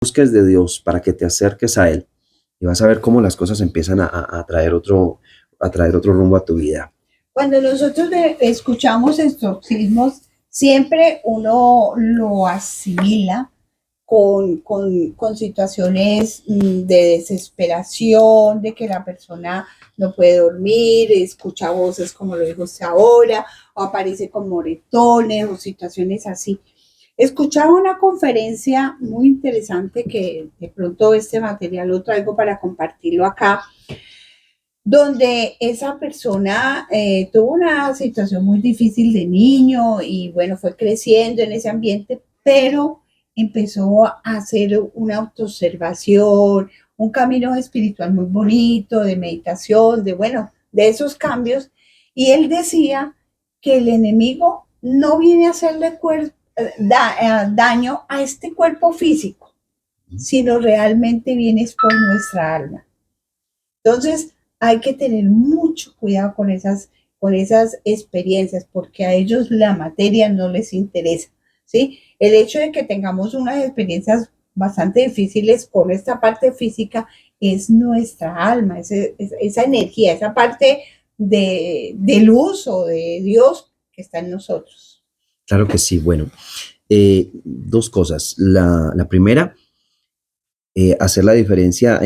busques de Dios, para que te acerques a Él y vas a ver cómo las cosas empiezan a traer otro rumbo a tu vida. Cuando nosotros escuchamos exorcismos, siempre uno lo asimila con situaciones de desesperación, de que la persona no puede dormir, escucha voces como lo dijo usted ahora, o aparece con moretones o situaciones así. Escuchaba una conferencia muy interesante que de pronto este material lo traigo para compartirlo acá, donde esa persona tuvo una situación muy difícil de niño y bueno, fue creciendo en ese ambiente, pero empezó a hacer una autoobservación, un camino espiritual muy bonito, de meditación, de bueno, de esos cambios. Y él decía que el enemigo no viene a hacerle daño a este cuerpo físico, sino realmente viene por nuestra alma. Entonces, hay que tener mucho cuidado con esas experiencias, porque a ellos la materia no les interesa, ¿sí? El hecho de que tengamos unas experiencias bastante difíciles con esta parte física es nuestra alma, esa energía, esa parte de luz o de Dios que está en nosotros. Claro que sí. Bueno, dos cosas. La primera, hacer la diferencia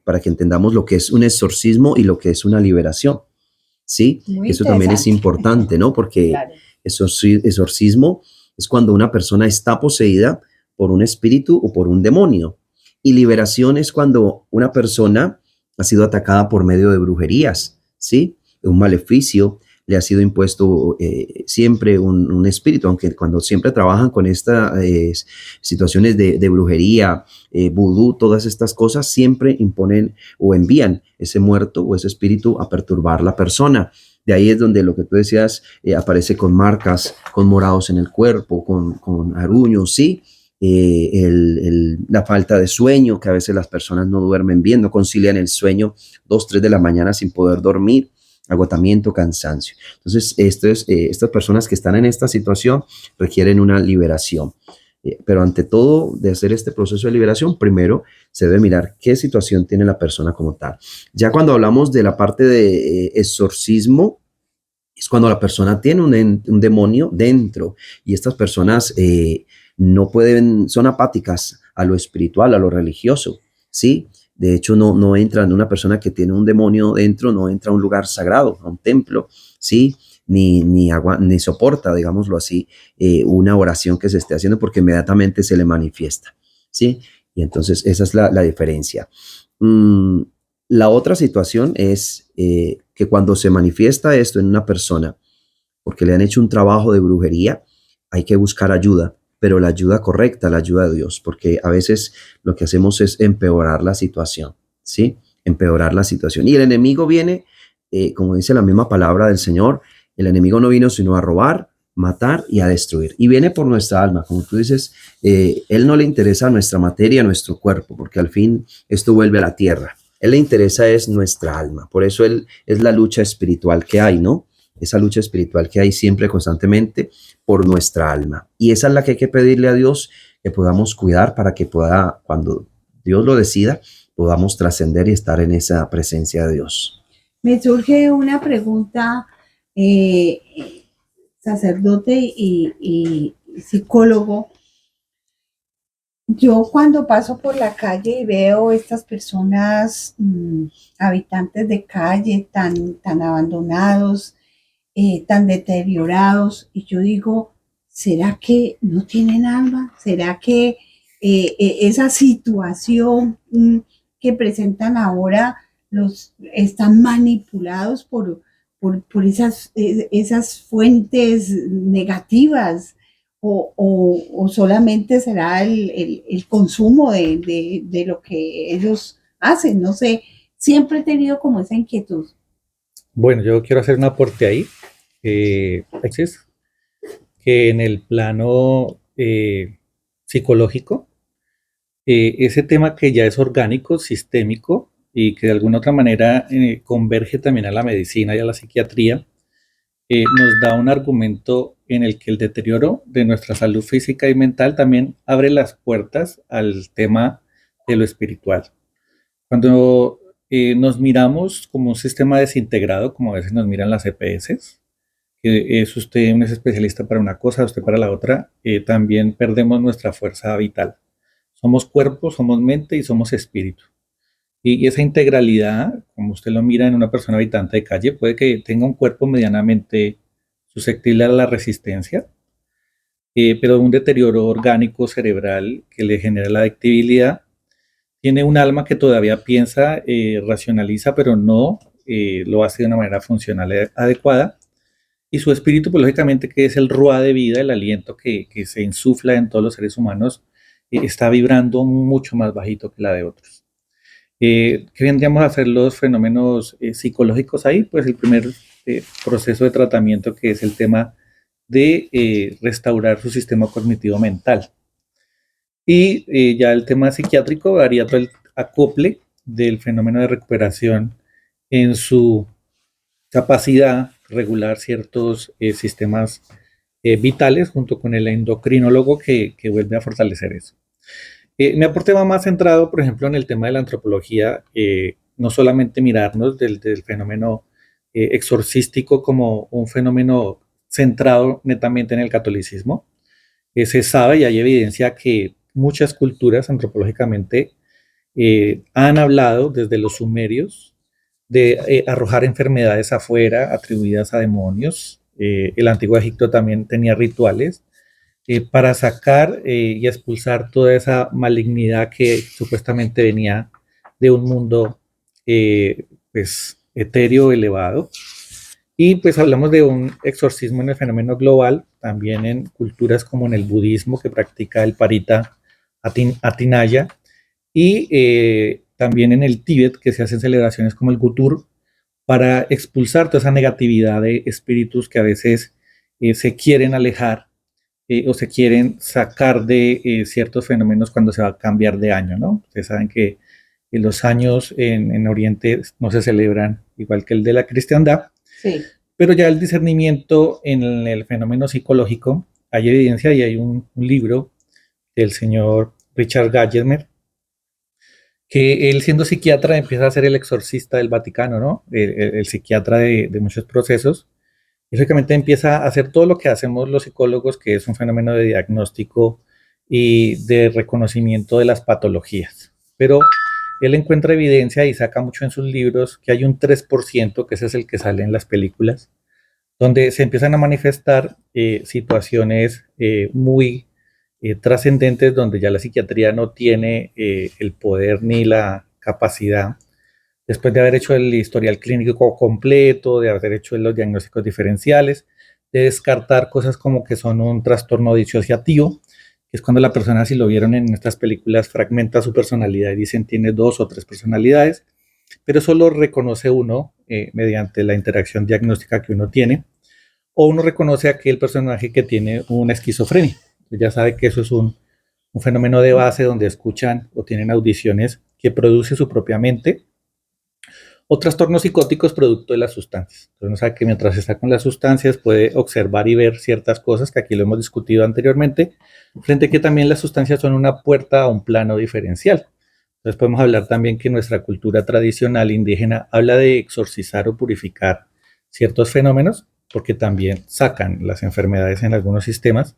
para que entendamos lo que es un exorcismo y lo que es una liberación, ¿sí? Muy Eso también es interesante. importante, ¿no? Porque Claro. exorcismo es cuando una persona está poseída por un espíritu o por un demonio. Y liberación es cuando una persona ha sido atacada por medio de brujerías, ¿sí? Un maleficio, le ha sido impuesto siempre un espíritu, aunque cuando siempre trabajan con estas situaciones de brujería, vudú, todas estas cosas, siempre imponen o envían ese muerto o ese espíritu a perturbar la persona. De ahí es donde lo que tú decías aparece con marcas, con morados en el cuerpo, con aruños, ¿sí? La falta de sueño, que a veces las personas no duermen bien, no concilian el sueño 2, 3 de la mañana sin poder dormir, agotamiento, cansancio. Entonces, estas personas que están en esta situación requieren una liberación. Pero ante todo, de hacer este proceso de liberación, primero se debe mirar qué situación tiene la persona como tal. Ya cuando hablamos de la parte de exorcismo, es cuando la persona tiene un demonio dentro y estas personas no pueden, son apáticas a lo espiritual, a lo religioso, ¿sí? De hecho, no entran, una persona que tiene un demonio dentro no entra a un lugar sagrado, a un templo, ¿sí? Ni soporta, digámoslo así, una oración que se esté haciendo porque inmediatamente se le manifiesta, ¿sí? Y entonces esa es la diferencia. Mm, la otra situación es que cuando se manifiesta esto en una persona, porque le han hecho un trabajo de brujería, hay que buscar ayuda, pero la ayuda correcta, la ayuda de Dios, porque a veces lo que hacemos es empeorar la situación, ¿sí? Empeorar la situación. Y el enemigo viene, como dice la misma palabra del Señor, el enemigo no vino sino a robar, matar y a destruir. Y viene por nuestra alma, como tú dices, él no le interesa nuestra materia, nuestro cuerpo, porque al fin esto vuelve a la tierra. Él le interesa es nuestra alma. Por eso él es la lucha espiritual que hay, ¿no? Esa lucha espiritual que hay siempre constantemente por nuestra alma. Y esa es la que hay que pedirle a Dios que podamos cuidar para que pueda, cuando Dios lo decida, podamos trascender y estar en esa presencia de Dios. Me surge una pregunta, eh, sacerdote y psicólogo. Yo cuando paso por la calle y veo estas personas, habitantes de calle tan abandonados, tan deteriorados, y yo digo, ¿será que no tienen alma? ¿Será que esa situación que presentan ahora están manipulados por esas fuentes negativas? O solamente será el consumo de lo que ellos hacen? No sé, siempre he tenido como esa inquietud. Bueno, yo quiero hacer un aporte ahí, Alexis, que en el plano psicológico, ese tema que ya es orgánico, sistémico y que de alguna otra manera converge también a la medicina y a la psiquiatría, nos da un argumento en el que el deterioro de nuestra salud física y mental también abre las puertas al tema de lo espiritual. Cuando nos miramos como un sistema desintegrado, como a veces nos miran las EPS, que es usted un especialista para una cosa, usted para la otra, también perdemos nuestra fuerza vital. Somos cuerpo, somos mente y somos espíritu. Y esa integralidad, como usted lo mira en una persona habitante de calle, puede que tenga un cuerpo medianamente susceptible a la resistencia, pero un deterioro orgánico cerebral que le genera la adictibilidad. Tiene un alma que todavía piensa, racionaliza, pero no lo hace de una manera funcional adecuada. Y su espíritu, pues lógicamente, que es el ruá de vida, el aliento que se insufla en todos los seres humanos, está vibrando mucho más bajito que la de otros. ¿Qué vendríamos a hacer los fenómenos psicológicos ahí? Pues el primer proceso de tratamiento, que es el tema de restaurar su sistema cognitivo mental. Y ya el tema psiquiátrico haría todo el acople del fenómeno de recuperación en su capacidad de regular ciertos sistemas vitales, junto con el endocrinólogo que vuelve a fortalecer eso. Mi aporte va más centrado, por ejemplo, en el tema de la antropología, no solamente mirarnos del fenómeno exorcístico como un fenómeno centrado netamente en el catolicismo. Se sabe y hay evidencia que muchas culturas antropológicamente han hablado desde los sumerios de arrojar enfermedades afuera atribuidas a demonios. El antiguo Egipto también tenía rituales para sacar y expulsar toda esa malignidad que supuestamente venía de un mundo pues etéreo elevado. Y pues hablamos de un exorcismo en el fenómeno global, también en culturas como en el budismo, que practica el parita atinaya, y también en el Tíbet, que se hacen celebraciones como el Gutur, para expulsar toda esa negatividad de espíritus que a veces se quieren alejar o se quieren sacar de ciertos fenómenos cuando se va a cambiar de año, ¿no? Ustedes saben que los años en Oriente no se celebran igual que el de la cristiandad. Sí. Pero ya el discernimiento en el fenómeno psicológico, hay evidencia y hay un libro del señor Richard Gallagher, que él, siendo psiquiatra, empieza a ser el exorcista del Vaticano, ¿no? El psiquiatra de muchos procesos. Y lógicamente empieza a hacer todo lo que hacemos los psicólogos, que es un fenómeno de diagnóstico y de reconocimiento de las patologías. Pero él encuentra evidencia y saca mucho en sus libros que hay un 3%, que ese es el que sale en las películas, donde se empiezan a manifestar situaciones muy trascendentes, donde ya la psiquiatría no tiene el poder ni la capacidad, después de haber hecho el historial clínico completo, de haber hecho los diagnósticos diferenciales, de descartar cosas como que son un trastorno disociativo, que es cuando la persona, si lo vieron en estas películas, fragmenta su personalidad y dicen tiene 2 o 3 personalidades, pero solo reconoce uno mediante la interacción diagnóstica que uno tiene, o uno reconoce a aquel personaje que tiene una esquizofrenia. Ya sabe que eso es un fenómeno de base donde escuchan o tienen audiciones que produce su propia mente, o trastornos psicóticos producto de las sustancias. Entonces uno sabe que mientras está con las sustancias puede observar y ver ciertas cosas, que aquí lo hemos discutido anteriormente, frente a que también las sustancias son una puerta a un plano diferencial. Entonces podemos hablar también que nuestra cultura tradicional indígena habla de exorcizar o purificar ciertos fenómenos, porque también sacan las enfermedades en algunos sistemas.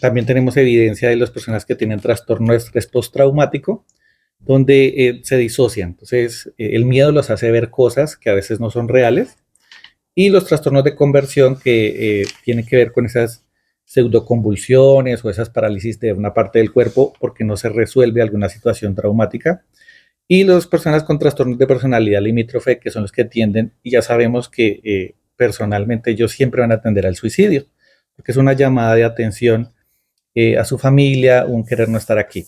También tenemos evidencia de las personas que tienen trastorno de estrés postraumático, donde se disocian. Entonces, el miedo los hace ver cosas que a veces no son reales, y los trastornos de conversión que tienen que ver con esas pseudoconvulsiones o esas parálisis de una parte del cuerpo porque no se resuelve alguna situación traumática, y las personas con trastornos de personalidad limítrofe, que son los que tienden, y ya sabemos que personalmente ellos siempre van a tender al suicidio, porque es una llamada de atención a su familia, un querer no estar aquí.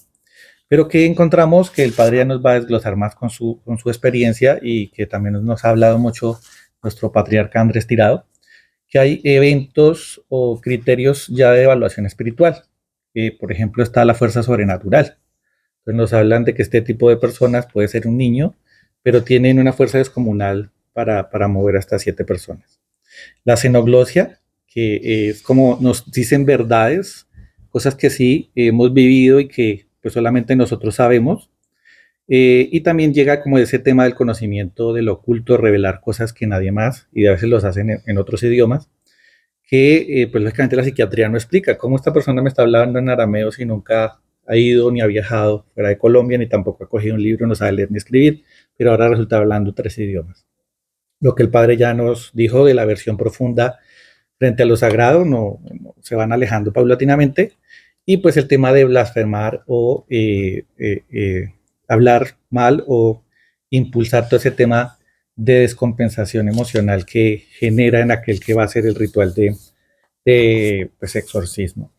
Pero que encontramos que el padre ya nos va a desglosar más con su experiencia, y que también nos ha hablado mucho nuestro patriarca Andrés Tirado, que hay eventos o criterios ya de evaluación espiritual. Por ejemplo, está la fuerza sobrenatural. Entonces nos hablan de que este tipo de personas puede ser un niño, pero tienen una fuerza descomunal para mover hasta 7 personas. La xenoglosia, que es como nos dicen verdades, cosas que sí hemos vivido y que pues solamente nosotros sabemos. Y también llega como ese tema del conocimiento del oculto, revelar cosas que nadie más, y a veces los hacen en otros idiomas, que pues lógicamente la psiquiatría no explica. ¿Cómo esta persona me está hablando en arameo si nunca ha ido ni ha viajado fuera de Colombia, ni tampoco ha cogido un libro, no sabe leer ni escribir, pero ahora resulta hablando 3 idiomas? Lo que el padre ya nos dijo de la versión profunda frente a lo sagrado, se van alejando paulatinamente, y pues el tema de blasfemar o hablar mal o impulsar todo ese tema de descompensación emocional que genera en aquel que va a hacer el ritual de pues, exorcismo.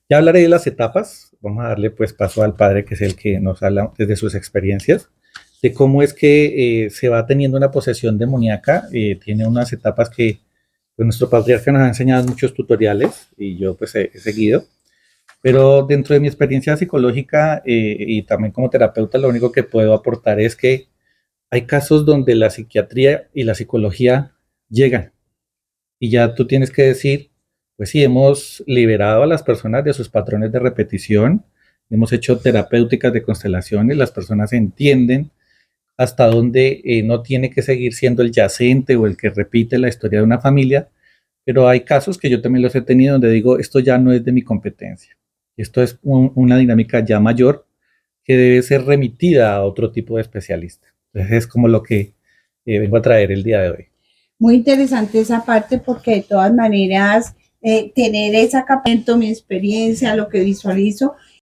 Ya hablaré de las etapas. Vamos a darle pues paso al padre, que es el que nos habla desde sus experiencias, de cómo es que se va teniendo una posesión demoníaca. Tiene unas etapas que pues, nuestro patriarca nos ha enseñado en muchos tutoriales y yo pues he seguido. Pero dentro de mi experiencia psicológica y también como terapeuta, lo único que puedo aportar es que hay casos donde la psiquiatría y la psicología llegan y ya tú tienes que decir, pues sí, hemos liberado a las personas de sus patrones de repetición, hemos hecho terapéuticas de constelaciones, las personas entienden hasta dónde no tiene que seguir siendo el yacente o el que repite la historia de una familia, pero hay casos que yo también los he tenido donde digo, esto ya no es de mi competencia, esto es una dinámica ya mayor que debe ser remitida a otro tipo de especialista. Entonces es como lo que vengo a traer el día de hoy. Muy interesante esa parte porque de todas maneras tener esa capacidad, mi experiencia, lo que visualizo,